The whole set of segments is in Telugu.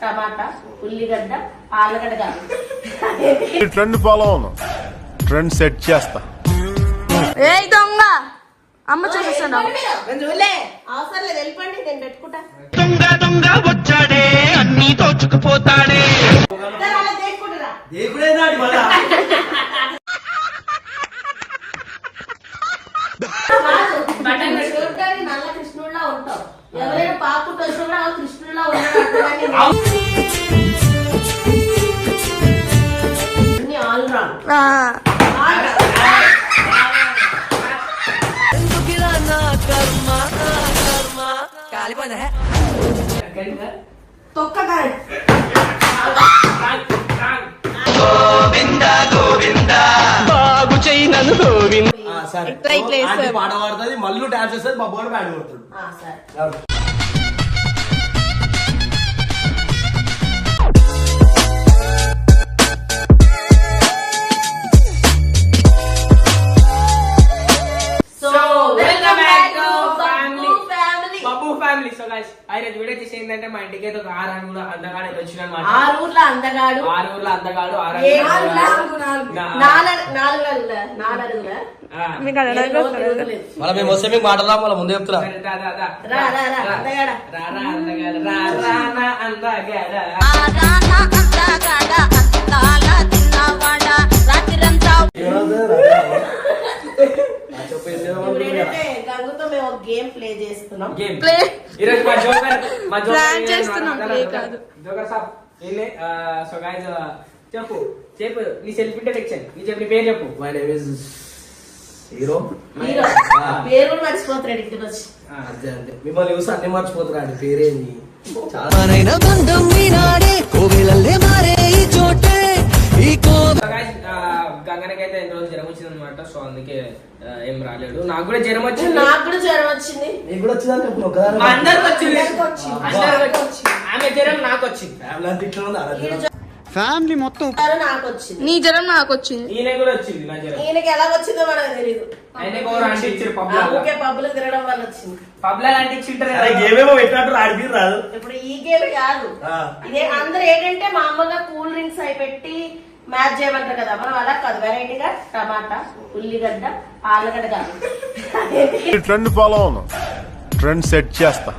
టమాటా, ఉల్లిగడ్డ, ఆలుగడ్డ కాదు. ట్రెండ్ ఫాలో అవును, ట్రెండ్ సెట్ చేస్తా. ఏ దొంగ అమ్మ చూపిస్తున్నావు. అవసరం లేదు, వెళ్ళిపోండి, నేను పెట్టుకుంటా. దొంగ వచ్చాడే అన్ని దోచుకుపోతాడే. చూడడానికి నల్ల కృష్ణుడిలా ఉంటావు. ఎవరైనా పాపుట్టు వచ్చినా కూడా కృష్ణుడిలా ఉన్నాడు. All round. తొక్కకాయ బాగు చెయ్యి నన్ను గోవింద. పాట పాడుతుంది, మళ్ళీ డాన్స్ చేస్తుంది, మా బోర్డు బ్యాడ్ కొడుతుంది. ఏంటంటే మా ఇంటికి అయితే ఒక 6 ఊర్ల అందగాడు అయితే వచ్చిన అనమాట. 6 ఊర్ల అందగాడు, 6 ఊర్ల అందగాడు, 6 మళ్ళీ మేము వస్తే మీకు మాటలా మళ్ళీ ముందు చెప్తున్నా. గంగుతో మేము ఒక గేమ్ ప్లే చేస్తున్నాం. చెప్పు చెప్పు నీ సెల్ఫ్ ఇంట్రడక్షన్, నీ చెప్పు, నీ పేరు చెప్పు. My name is hero. పేరు మర్చిపోతాడు ఇక్కడ వచ్చి. అంతే అంతే, మిమ్మల్ని చూసి అన్ని మర్చిపోతున్నాడు. పేరేంది గంగనకైతే ఎన్ని రోజులు జ్వరం వచ్చింది అనమాట. సో అందుకే ఏం రాలేడు. నాకు కూడా జ్వరం వచ్చింది. నాకు కూడా జ్వరం వచ్చింది. నీకు కూడా వచ్చింది. అందరికి వచ్చింది. ఆమె జ్వరం నాకు వచ్చింది. ఫ్యామిలీ మొత్తం నాకు వచ్చింది. నీ జ్వరం నాకు వచ్చింది. ఈయన కూడా వచ్చింది. నా జ్వరం ఈయనకి ఎలా వచ్చిందో మనకు తెలియదు. పబ్బులు తిరగడం వల్ల వచ్చింది. పబ్లా అంటించారు. ఏమేమో పెట్టినట్టు ఆడికి రాదు. ఇప్పుడు ఈ గేమ్ కాదు, ఇదే. అందరూ ఏంటంటే మామూలుగా కూల్ డ్రింక్స్ అవి పెట్టి మ్యాచ్ చేయమంటారు కదా, మనం అలా కాదు. వెరైటీగా టమాటా, ఉల్లిగడ్డ, ఆలుగడ్డ కాదు. ట్రెండ్ ఫాలో అవును, ట్రెండ్ సెట్ చేస్తా.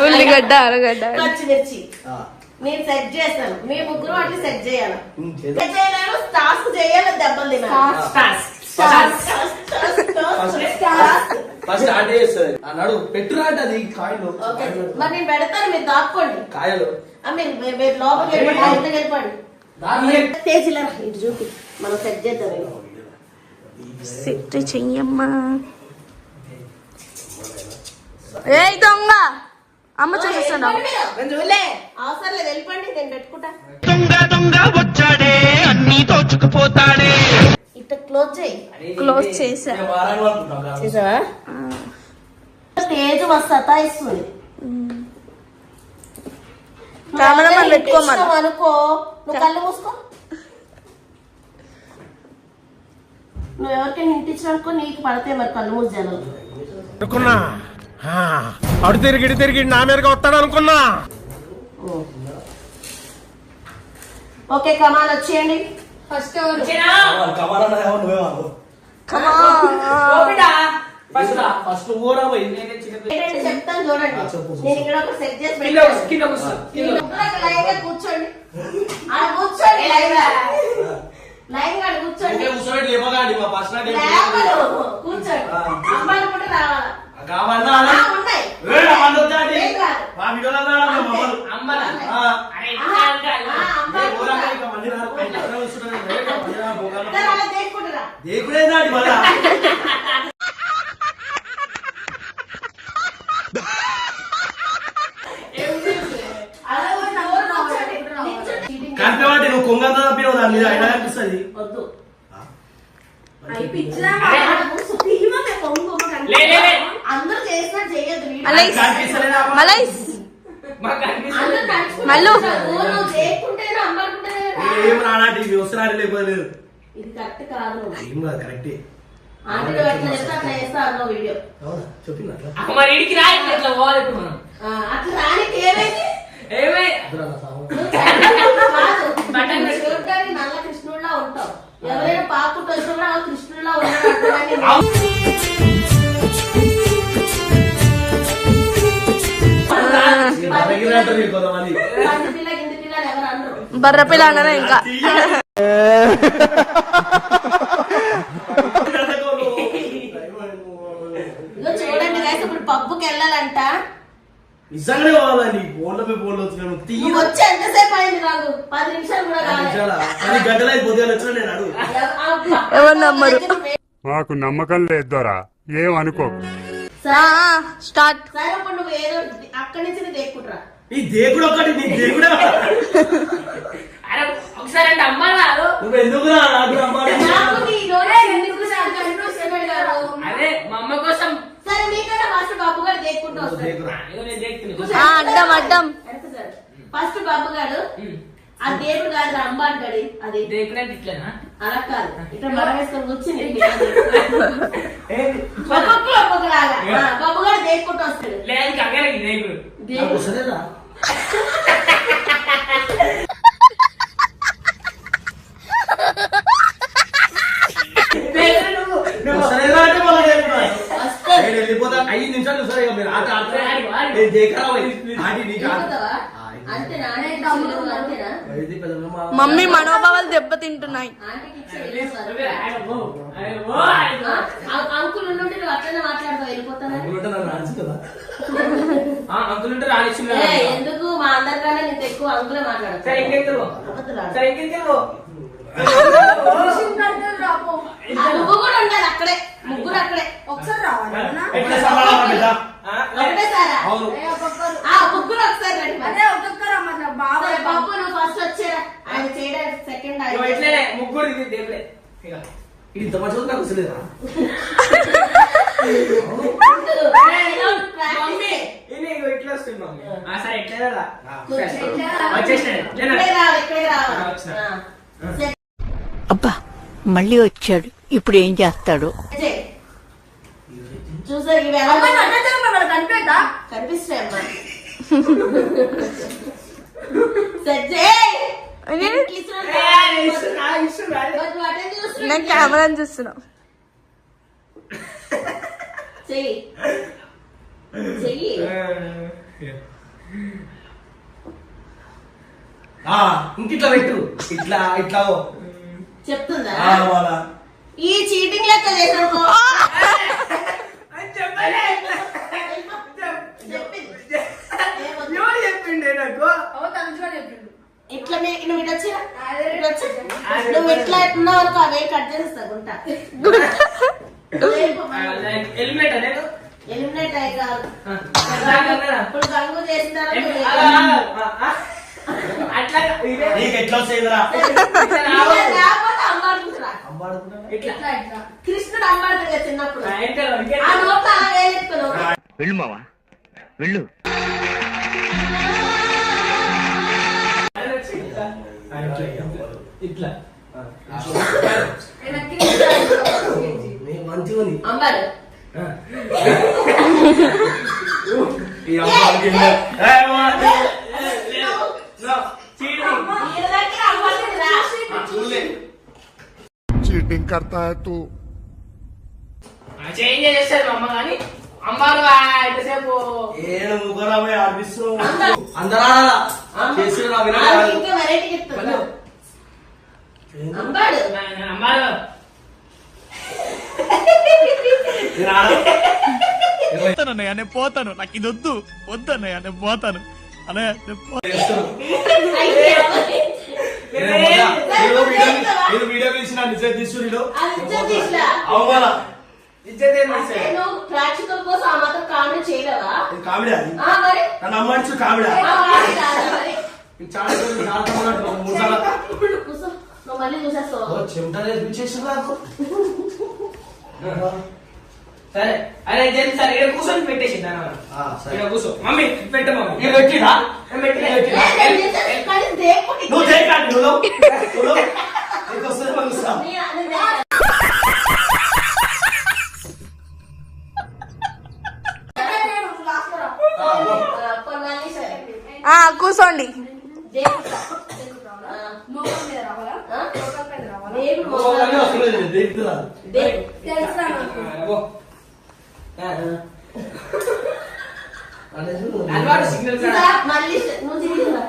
ఉల్లిగడ్డ, ఆలుగడ్డ, పచ్చిమిర్చి నేను సెట్ చేస్తాను. మీ ముగ్గురు అట్లా సెట్ చేయాలి. సెట్ చేయలేను, టాస్క్ చేయాలి, దెబ్బలు తినాలి. ఫస్ట్ ఆట చేస్తుంది అన్నాడు. పెట్టురా అంటే అది కాయలు. మరి నేను పెడతాను, మీరు దాక్కోండి. కాయలు మీరు లోపలికి వెళ్ళిపోండి. తేజిలా ఇటు చూపి, మనం సెట్ చేద్దాం. సెట్ చెయ్యమ్మా. ఏ దొంగ అమ్మ చూపిస్తున్నావు. అవసరం లేదు, వెళ్ళిపోండి, నేను పెట్టుకుంటా. దొంగ వచ్చాడే అన్ని దోచుకుపోతాడే. ఇట్లా క్లోజ్ చేయి. క్లోజ్ చేసా. చేసావా? స్టేజ్ మస్తు సతాయిస్తుంది. కెమెరామెన్ పెట్టుకోమను అనుకో. నువ్వు కళ్ళు మూసుకో. నువ్వు ఎవరికైనా ఇంటించిన అనుకో, నీకు పడితే మరి కళ్ళు మూసి జనం అనుకున్నా. అడు తిరిగి నా మీదగా వస్తాడు అనుకున్నా. ఓకే, కమాన్ వచ్చేయండి. ఫస్ట్ చెప్తాను చూడండి. నేను ఇక్కడ ఒక సెట్ చేసి కూర్చోండి. అలా కూర్చోండి, లైన్ గా కూర్చోండి. కూర్చోండి, అమ్మాయిలు కూడా రావాలా? ఉన్నాయి. కంపెనీ నువ్వు కొంగంతా తప్పినావు, దాని మీద అయినా అనిపిస్తుంది. వద్దు. అందరూ చేసినట్టు చేయొద్దు. ఏం రానాటి వస్తున్నాడు లేకపోలేదు. ఇది కరెక్ట్ కాదు. ఏం కాదు కరెక్టే. ఆంటీ నువ్వు ఎట్లా చెప్తే అట్లా చేస్తా అన్న వీడియో. అవునా చెప్పింది అట్లా. మరి ఇంటికి రాయి ఇట్లా పోవాలి ఇప్పుడు మనం. అట్లా రానికి ఏమైంది? ఏమై అదురా సాగు. బటన్ చూడడానికి నల్ల కృష్ణుడిలా ఉంటావు. ఎవరైనా పాపుట్టు వచ్చినా కృష్ణుడిలా ఉన్నాడు. తగినట్టు మీరు కొంతమంది. పంది పిల్ల గింది పిల్ల అని ఎవరు అనరు. బర్రపిల్ల అన్నారా ఇంకా ఇదిగో చూడండి guys, ఇప్పుడు పబ్బుకి వెళ్ళాలంట. నిజంగానే కావాలా నీ ఫోన్లో ఫోన్లో వచ్చినాను నువ్వు వచ్చి ఎంతసేపు అయింది నాకు? 10 నిమిషాలు కూడా కాలేదు. 10 గంటలై పొద్దున వచ్చినా నేను అడుగు. ఎవరు నమ్మరు. మాకు నమ్మకం లేదు దొరా ఏం అనుకోకు. స్టార్ట్. సరే ఇప్పుడు నువ్వు ఏదో అక్కడి నుంచి దేక్కుంటురా. ఈ దేవుడు ఒకటి నీ దేవుడా. అరే ఒకసారి అంటే అమ్మ రాదు. నువ్వు ఎందుకురా నాకు అమ్మాడు. నాకు నీ నోరే ఎందుకు సాగంటూ సెమెడగారు. అదే మా అమ్మ కోసం. సరే మీకన్నా ఫస్ట్ బాబు గారు దేక్కుంటూ వస్తాడు. ఏదో నేను దేక్తున్నా. అడ్డం అడ్డం. ఫస్ట్ బాబు గారు ఆ దేవుడు కాదు అమ్మ అంటాడు. అది దేకునంటే ఇట్లేనా? అలా కాదు, ఇట్లా మరం వేసుకొని కూర్చుని ఒక్కొక్కలాగా బాబు గారు దేక్కుంటూ వస్తాడు. లేదు కంగారకి దేకుడు. నాకు వస్తలేదా? వస్తలేదా అంటే మళ్ళీ చెప్తున్నా. నేను వెళ్ళిపోతా. 5 నిమిషాలు సరే మీరు ఆట ఆడతారా? నేను దేకరా ఆడి నీకు ఆట. అంతేనా? అంతేనా? ఇది పెద్దమ్మ. మమ్మీ మనోభావాలు దెబ్బతింటున్నాయి. ఆంటీకి అంకుల్ నుండి నువ్వు అట్లనే మాట్లాడతావు వెళ్ళిపోతానా? అనుకుంటే నన్ను రాజు కదా. అంకుల్ ఉంటే రానిచ్చు. ఎందుకు మా అందరికన్నా నీకు ఎక్కువ అంకులే మాట్లాడతావు. సరే ఇంకెందుకు? సరే ఇంకెందుకు? నువ్వు కూడా ఉండాలి అక్కడే. ముగ్గురు అక్కడే ఒకసారి రావాలి. ఎట్లా సమాధానం పెద్ద? ఒకటేసారా? అవును. ముగ్గురు ఒకసారి రండి. సరే, బాబు నువ్వు ఫస్ట్ వచ్చేరా. ఆయన చేయడానికి సెకండ్ ఇగో ఇట్లనే ముగ్గురు ఇది దేవుడే. ఇక ఇది ఇంత మంచిగా నాకు వస్తలేదా? మమ్మీ ఇది ఇగో ఇట్లా వస్తుంది మమ్మీ. సరే ఎట్లా రా. వచ్చేసినాడు. అబ్బా మళ్ళీ వచ్చాడు ఇప్పుడు ఏం చేస్తాడు. చూసా ఇవి కనిపిస్తాయమ్మా. నేను కెమెరాని చూస్తున్నా. చెయ్యి చెయ్యి. ఇంకిట్లా పెట్టు. ఇట్లా ఇట్లా చెప్తుందా? వాళ్ళ ఈ చీటింగ్ లెక్క చేసాను. ఇట్లా నువ్వు ఇటు వచ్చి నువ్వు ఇట్లా ఎట్టున్నావు అనుకో అవే కట్ చేస్తా గుంట. ఎలిమినేట్ అనేది ఎలిమినేట్ అయ్యి కాదు. ఇప్పుడు గంగు చేసిన అట్లా నీకు ఎట్లా వస్తుందిరా? లేకపోతే అమ్మాడుకుంటురా. ఇట్లా కృష్ణుడు అమ్మాడుతుంది కదా చిన్నప్పుడు. ఆ నోట్ అలా వేలెత్తుకున్నావు. వెళ్ళు మావా వెళ్ళు. ఇట్లా మంచిగా ఉంది. అమ్మాడు ఈ అమ్మాయికి चीटिंग करता है तू. చేంజ్ చేస్తారు మా అమ్మ కానీ అమ్మారు ఎంతసేపు ఏడు ముగ్గురు ఆడిపిస్తున్నావు. అందరూ చేస్తున్నా ఇంకా వెరైటీ చెప్తున్నా. అమ్మాడు అమ్మారు పోతానన్నయ్య నేను పోతాను నాకు ఇది వద్దు వద్దన్నయ్య నేను పోతాను అన్నయ్య. నేను వీడియో తీసిన నిజం తీసుడు తీసినా అవమాన నువ్వు ప్రేక్షకుల కోసం ఆ మాత్రం కామెడీ చేయలేవా? కామెడీ అది మరి నన్ను అమ్మాడిచ్చు కామెడీ చాలా నువ్వు మళ్ళీ చూసేస్తావు. చెమటలు చేసిన సరే అరే జల్ది సరే ఇక్కడ కూర్చొని పెట్టేసింది ఇక్కడ కూర్చో మమ్మీ పెట్ట మమ్మీ మీరు పెట్టిరా పెట్టినా నువ్వు చేయకండి నువ్వు నీకు వస్తుంది మళ్ళీ వస్తా. కూర్చోండి. మోకాళ్ళే వస్తలేదు, దేకుతురా. అలవాటు సిగ్నల్స్ మళ్ళీ నువ్వు తిరిగిరా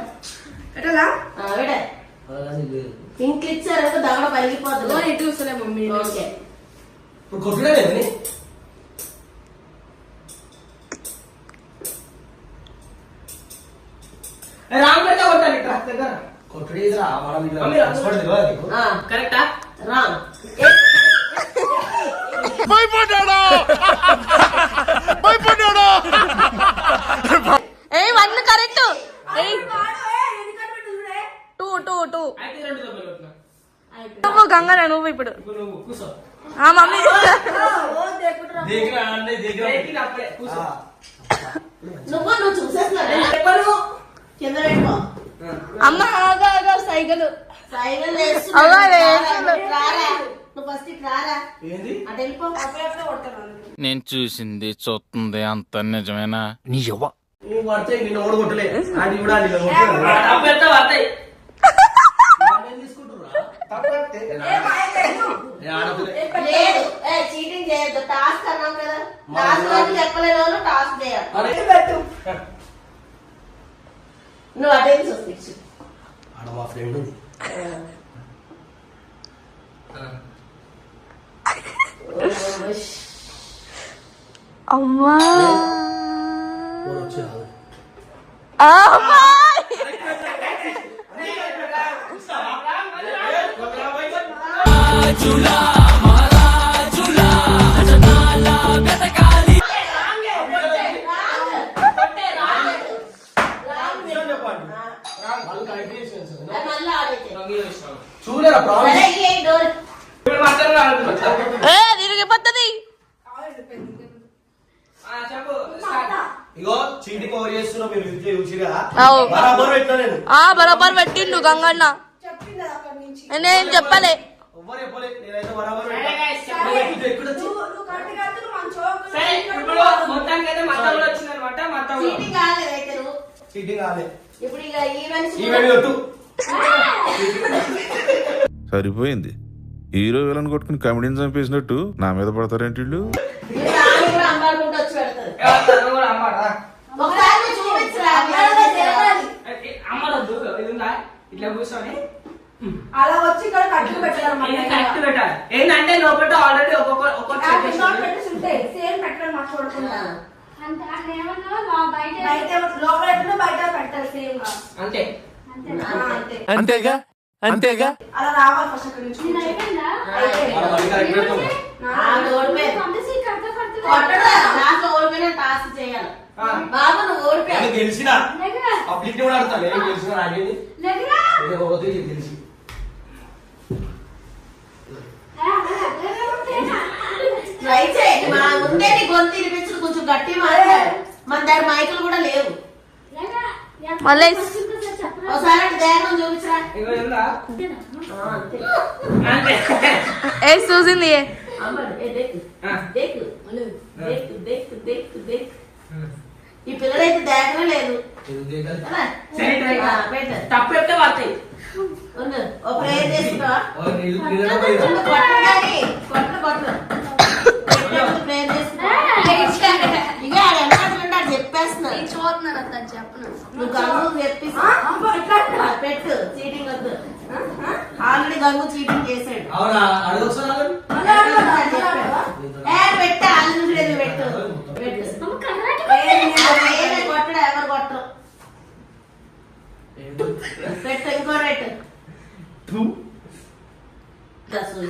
ఇంక ఇచ్చారు దగడ పలిగిపోతుంది. ఓకే ఇప్పుడు కొట్టుడే లేదని రాంగ్ కొట్టాలి ఇక్కడ దగ్గర కొట్టుడేదిరా మనం మమ్మీ, ఎక్స్పర్ట్ తెలియదా నీకు? కరెక్టా రాంగ్. భయపడ్డాడు భయపడ్డాడు. ఏ 1 కరెక్ట్. 2 అయితే 2 దెబ్బలు కొట్టినా నువ్వు గంగన నువ్వు ఇప్పుడు. ఇప్పుడు నువ్వు కూర్చో మమ్మీ దేకిరా అంటే దేకిరా. బ్రేకింగ్ అప్పుడే కూర్చో నువ్వు చూసేస్తున్నావు కింద పెట్టుకో. అమ్మ ఆగా సైకిల్ సైకిల్ అవ్వ, వేసులు. నువ్వు ఫస్ట్ రారా ఏంది అటు వెళ్ళిపో. నేను చూసింది చూస్తుంది అంత నిజమేనా? నీ యవ్వ నువ్వు పడితే నిన్ను ఓడి కొట్టలే ఆడి కూడా నిన్ను కొట్టలే. అప్పుడైతే పడతాయి వాళ్ళేం తీసుకుంటుర్రా? ఏ ఆడపిల్ల. లేదు చీటింగ్ చేయొద్దు. టాస్క్ అన్నాం కదా, టాస్క్ అని చెప్పలేని వాళ్ళు టాస్క్ చేయాలి. అరే, నువ్వు అటే చూసి ఆడ మా ఫ్రెండ్ ఉంది. అమ్మా ఓడి వచ్చి రాదు. అమ్మా వాళ్ళు కరెక్ట్ చేసేది సార్. మళ్ళీ ఆడైతే చూడలేరా ప్రాబ్లం. డోర్ ఇప్పుడు మాత్రం ఆడుతున్నా తిరిగిపోతుంది. చెప్పు స్టార్ట్ ఇగో చీటింగ్ ఓవర్ చేస్తున్నా మీరు చూసిగా అవు. బరాబర్ పెట్టినా నేను. బరాబర్ పెట్టిండు గంగన్న. నేను చెప్పలే. ఎవ్వరు చెప్పలే, నేనైతే బరాబర్ సరే పెట్టా. guys, నువ్వు ఎక్కితే ఎక్కడొచ్చి? సరే ఇప్పుడు మొత్తానికి అయితే మత్త కూడా వచ్చింది అనమాట మత్త చీటింగ్ కాలేదు అయితే నువ్వు. చీటింగ్ కాలే. ఇప్పుడు ఇక ఈవెంట్స్ ఈవెంట్ కొట్టు. సరిపోయింది. హీరో విలన్ కొట్టుకుని కమెడీని చంపేసినట్టు నా మీద పడతారేంటి వీళ్ళు? కూడా అంబాడుకుంటూ వచ్చి పెడతారు. కూడా అమ్మాడా ఒకసారి నువ్వు చూపించరా అమ్మదొద్దు ఇది ఉందా ఇట్లా కూర్చొని అలా వచ్చి ఇక్కడ కట్లు పెట్టారు ఇది కరెక్ట్ పెట్టాలి. ఏంటంటే లోపల ఆల్రెడీ ఒక్కొక్క సేమ్ పెట్టడం మా చూడకుండా బయట లోపల ఎట్లా బయట పెట్టారు సేమ్ గా అంతే అంతే అంతేగా అంతేగా. అలా రావాలి ఫస్ట్ అక్కడ నుంచి వాళ్ళ పని కరెక్ట్ పెడతాం. దాంట్లో ఓడిపోయిన టాస్క్ చేయాలి. బాబు నువ్వు ఓడిపోయావు. నేను గెలిచిన పబ్లిక్ కూడా ఆడతాను. నేను గెలిచిన ఆగేది గెలిచి ట్రై చేయండి. మా ముందే నీ గొంతు వినిపించు, కొంచెం గట్టి మాట్లాడు. మన దగ్గర మైకులు కూడా లేవు. మళ్ళీ ఒకసారి అటు దేహం చూపించరా. ఇగో ఉందా అంతే. అంతే చూసింది. అమ్మడు, ఏ దేకు, దేకు, దేకు, దేకు, దేకు, దేకు. ఈ పిల్లలైతే దేకనే లేదు. కదా? సరే ట్రై పెట్టు. తప్పు చెప్తే పడతాయి ఉండు. ఓ ప్రేయర్ చేసుకుంటావా? నిన్న పోయినా ఉండు, కొట్టు కానీ. కొట్టు, కొట్టు. ప్రేయర్ చేసుకుంటావా? ఇక ఆడ వెనకాల అది చెప్పేస్తున్నాను. నువ్వు గంగు చెప్పేసి పెట్టు. చీటింగ్ వద్దు. ఆల్రెడీ గంగు చీటింగ్ చేసాడు. అవునా అడగొచ్చా? పెట్టు. ఆల్రెడీ లేదు. పెట్టు, పెట్టు. కొట్టడు, ఎవరు కొట్టరు. పెట్టు, ఇంకో రేటు. అసలు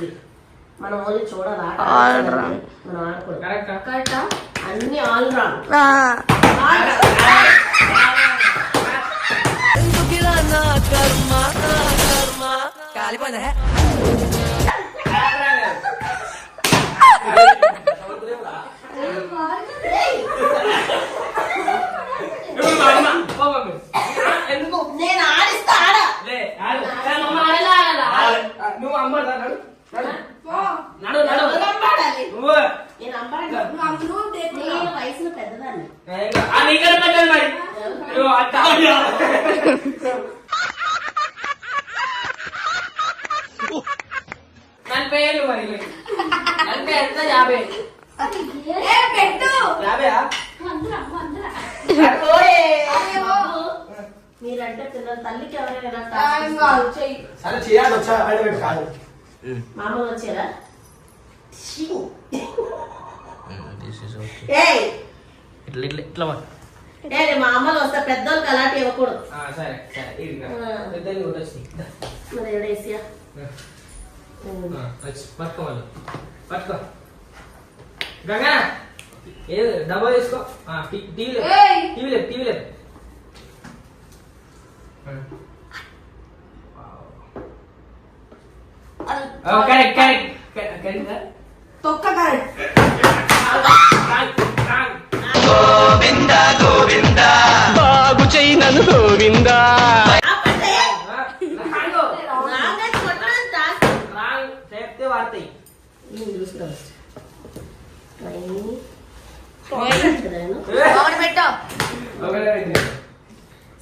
మనం ఓన్లీ చూడాలి. All wrong. మనం ఆడుకోవాలి. కరెక్టా అన్ని ఆల్ రాంగ్. ఎందుకు నేను ఆడిస్తా. ఆడ లే ఆడు. నువ్వు అమ్మ 40 ఏళ్ళు మరి 40 ఎంత 50 ఏ పెట్టు 50 మీరంటే పిల్లల తల్లికి ఎవరైనా ఏం కాదు చెయ్యి సరే చేయాలి వచ్చా బయట పెట్టి కాదు మామూలు వచ్చారా ఇట్లా మా అమ్మలు వస్తే పెద్దోళ్ళకి అలాంటి ఇవ్వకూడదు. సరే సరే ఇది పెద్దలు కూడా వచ్చినాయి మరి ఎవడేసియా పట్టుకో వాళ్ళు పట్టుకో గంగా ఏ డబ్బా తీసుకో టీవీ లేదు కరెక్ట్ కరెక్ట్ కరెక్ట్ తొక్క కరెక్ట్ బాగు చెయ్యి నన్ను గోవిందా. చెప్తే వాడతాయి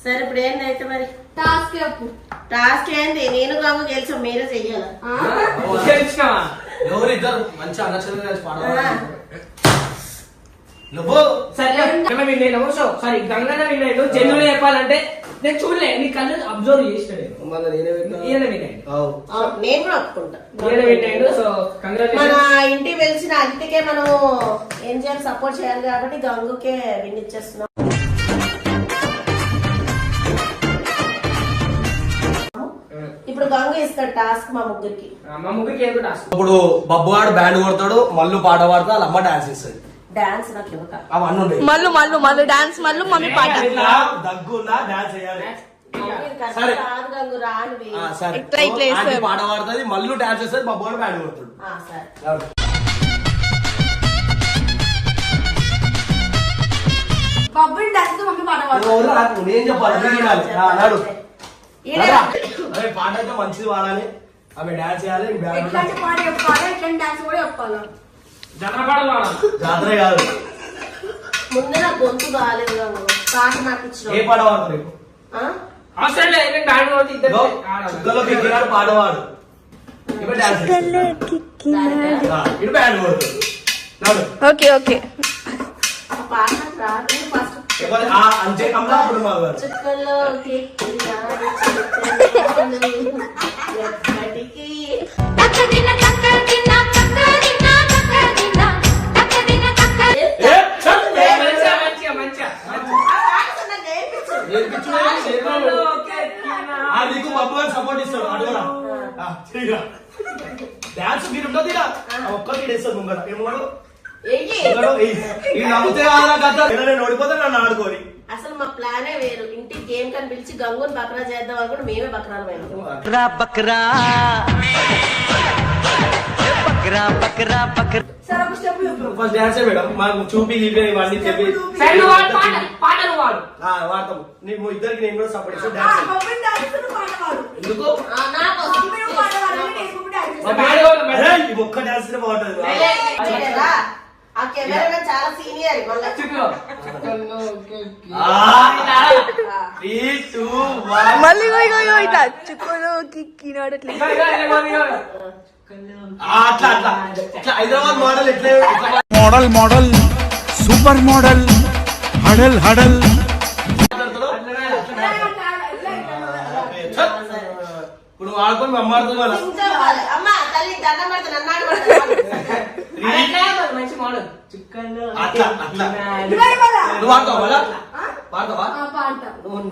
సరే ఇప్పుడు ఏంటైతే మరి టాస్క్ చెప్పు టాస్క్ ఏంది? నేను కాము గెలిచాం, మీరే చెయ్యాలి. ఎవరిద్దరు మంచి అన్నచంద్ర కలిసి పాడవాలి నువ్వు సరే విన్నాను సారీ గంగన్న విన్నాడు. జనరల్ చెప్పాలంటే నేను చూడలే నీ కళ్ళు అబ్జర్వ్ చేసినాడు మన నేనే ఈయన విన్నాడు నేను కూడా ఒప్పుకుంటా. ఈయన విన్నాడు. సో మన కంగ్రాచులేషన్. ఇంటికి వెలిసిన అతిథికే మనం ఏం చేయాలి, సపోర్ట్ చేయాలి కాబట్టి గంగుకే వినిచ్చేస్తున్నాం. ఇప్పుడు గంగు ఇస్తాడు టాస్క్ మా ముగ్గురికి. మా ముగ్గురికి ఏదో టాస్క్. ఇప్పుడు బబ్బువాడు బ్యాండ్ కొడతాడు, మల్లు పాట పాడతా, వాళ్ళ అమ్మ డాన్స్ ఇస్తుంది. డాన్స్ నాకు ఇవ్వక. అవన్నీ ఉంటాయి. మళ్ళీ డాన్స్ మమ్మీ పాట. దగ్గున్నా డాన్స్ చేయాలి. కరెక్ట్ సరే. కాదు గంగు రానివి. సరే ఇట్లా వేస్తాం. ఆంటీ పాట పాడుతుంది, మల్లు డాన్స్ చేస్తుంది, బబ్బువాడు బ్యాండ్ కొడతాడు. సరే బబ్బుని డాన్స్ మమ్మీ పాట పాడు ఎవరు నాకు నేను చెప్పాలి, నువ్వు వినాలి. నాడు ఈడే అరే పాట అయితే మంచిది పాడాలి, ఆమె డాన్స్ చేయాలి, ఈ బ్యాండ్ ఎట్లాంటి పాట చెప్పాలి ఎట్లాంటి డాన్స్ కూడా చెప్పాలి జనపడాలి వాడాలి. జాతర కాదు. ముందే నా గొంతు బాగాలేదు గంగు, పాట నాకు ఇచ్చిన. ఏ పాట పాడతారు నీకు? అవసరం లేదు నేను బ్యాండ్ కొడితే ఇద్దరు చుక్కలో కిక్కినాడు పాడవాడు, ఇప్పుడు డాన్స్ ఇటు బ్యాండ్ కొడుతుంది. నాడు ఓకే ఓకే పాట నాకు రాదు. ఫస్ట్ చెప్పాలి అంతే కమలా అప్పుడు మాకు చుక్కలో కిక్కినాడు చిలకలు ఎప్పటికీ. మంచిగా ఆ పాట అసలు నాకు నేర్పించు. నీకు బబ్బు గారు సపోర్ట్ ఇస్తాడు అడుగురా డాన్స్ మీరు ఉండదు ఇలా ఒక్కరికి ఇస్తారు ముంగట ఏమోడు ఏయ్. ఈ నమ్మితే కాదురా కథ నేను ఓడిపోతే నన్ను ఆడుకోని అసలు మా ప్లానే వేరు. ఇంటికి గేమ్ కని పిలిచి గంగుని బక్రా చేద్దాం అనుకుంటే మేమే బక్రాలు పోయినాం. సరే ఒక స్టెప్ చెప్పు ఫస్ట్ డాన్స్ మేడం మాకు చూపి గీపి ఇవన్నీ చెప్పి సరే నువ్వు వాడు పాట నువ్వు వాడు వాడతాం నీకు ఇద్దరికి నేను కూడా సపోర్ట్ ఇస్తాను డాన్స్ బబ్బుని డాన్స్ నువ్వు పాట పాడు ఎందుకు నాకు మమ్మీ నువ్వు పాట పాడు నేను బబ్బుని డాన్స్ మా చేస్తా. బ్యాండ్ కొడు, అరే, ఈ ఒక్క డాన్స్ బాగుంటుంది చేయలేదా? ఆ కెమెరా చాలా సీనియర్ మళ్ళీ. చూపిలో. త్రీ టూ వన్ మళ్ళీ ఇట్లా చుక్కలో కిక్కినాడు అట్లా. అట్లా అట్లా ఇట్లా హైదరాబాద్ మోడల్ ఎట్లా మోడల్ మోడల్ సూపర్ మోడల్ హడల్ హడల్ ఇప్పుడు ఆడుకొని మమ్మాడుతుంది మన అమ్మ తల్లి దండం పెడతా నన్ను ఆడబడతాను. మంచి మోడల్ అట్లా అట్లా ఇవ్వాలి కదా? నువ్వు వాడతావా మళ్ళా వాడతావా పాడతా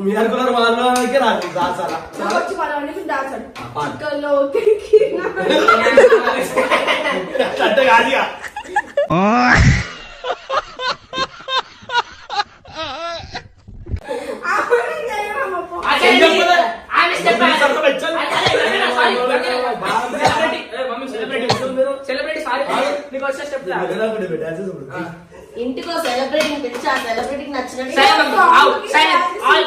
మీ అనుకున్నారు వాళ్ళకి రాదు దాసాలా నాకు వచ్చి పాడడానికి డాన్స్ ఆడు. పాడు. చుక్కలో కిక్కినాడు. అంటే కాదుగా ఆమె చేయమమ్మ పో. సెలబ్రిటీ సారీ నీకు వచ్చే స్టెప్ ఇంటికో సెలబ్రిటీని పిలిచి ఆ సెలబ్రిటీకి నచ్చినట్టు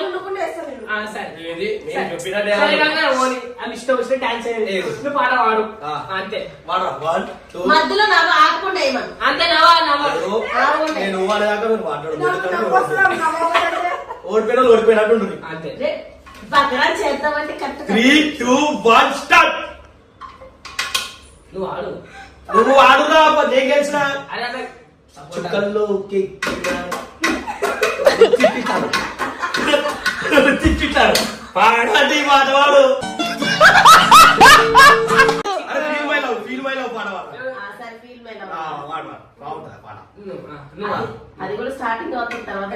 కుండుకుంటూ వేస్తాను నేను. సరే కన్నా అని ఇష్టం వచ్చిన డాన్స్ నువ్వు పాట వాడు అంతే మధ్యలో నాకు ఆడకుండా వేయమను. అంతే నవ్వా నవ్వ నేను వాడేదాకా మీరు నాకు మాట్లాడు నవ్వు వస్తుంది, నవ్వు వస్తుంది. ఓడిపోయినా ఓడిపోయినట్టు ఉంటుంది అంతే రే, బక్రా చేద్దామంటే కరెక్ట్. 3 2 1 స్టార్ట్ నువ్వు ఆడు. నువ్వు ఆడురా నేను గెలిచిన అరే అట్లా చుక్కల్లో తిట్టిట్టాడు పాడండి మాట వాడు ఫీల్ మై లవ్ పాడవాడు సరే ఫీల్ మై లవ్. వాడు బాగుంటుంది పాట నువ్వు ఆడు. అది కూడా స్టార్టింగ్ అవుతుంది తర్వాత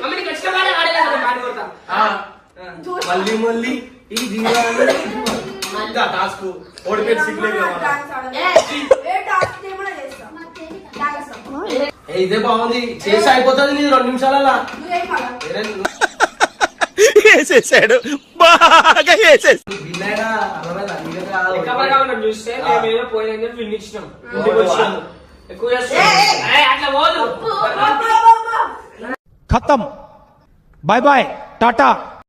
మమ్మీ నీకు వచ్చిన పాట ఆడలేదు కదా, పాట కొడతా. మళ్ళీ మళ్ళీ ఈ ఇంకా టాస్క్ ఓడిపోయి సిగ్గులేదు ఇదే బాగుంది చేసి అయిపోతుంది నీ 2 నిమిషాలలా వేసేసాడు బాగా వేసేసాడు. విన్నాయినా అర్థమైందా లెక్కపరంగా ఉన్నాం చూస్తే మేమేదో పోయిన ఫిల్ ఇచ్చినాం, ఇంటికి వచ్చినాము. ఎక్కువ చేస్తున్నాం. ఏయ్, అట్లా పోదు. ఖతం. Bye bye, Tata.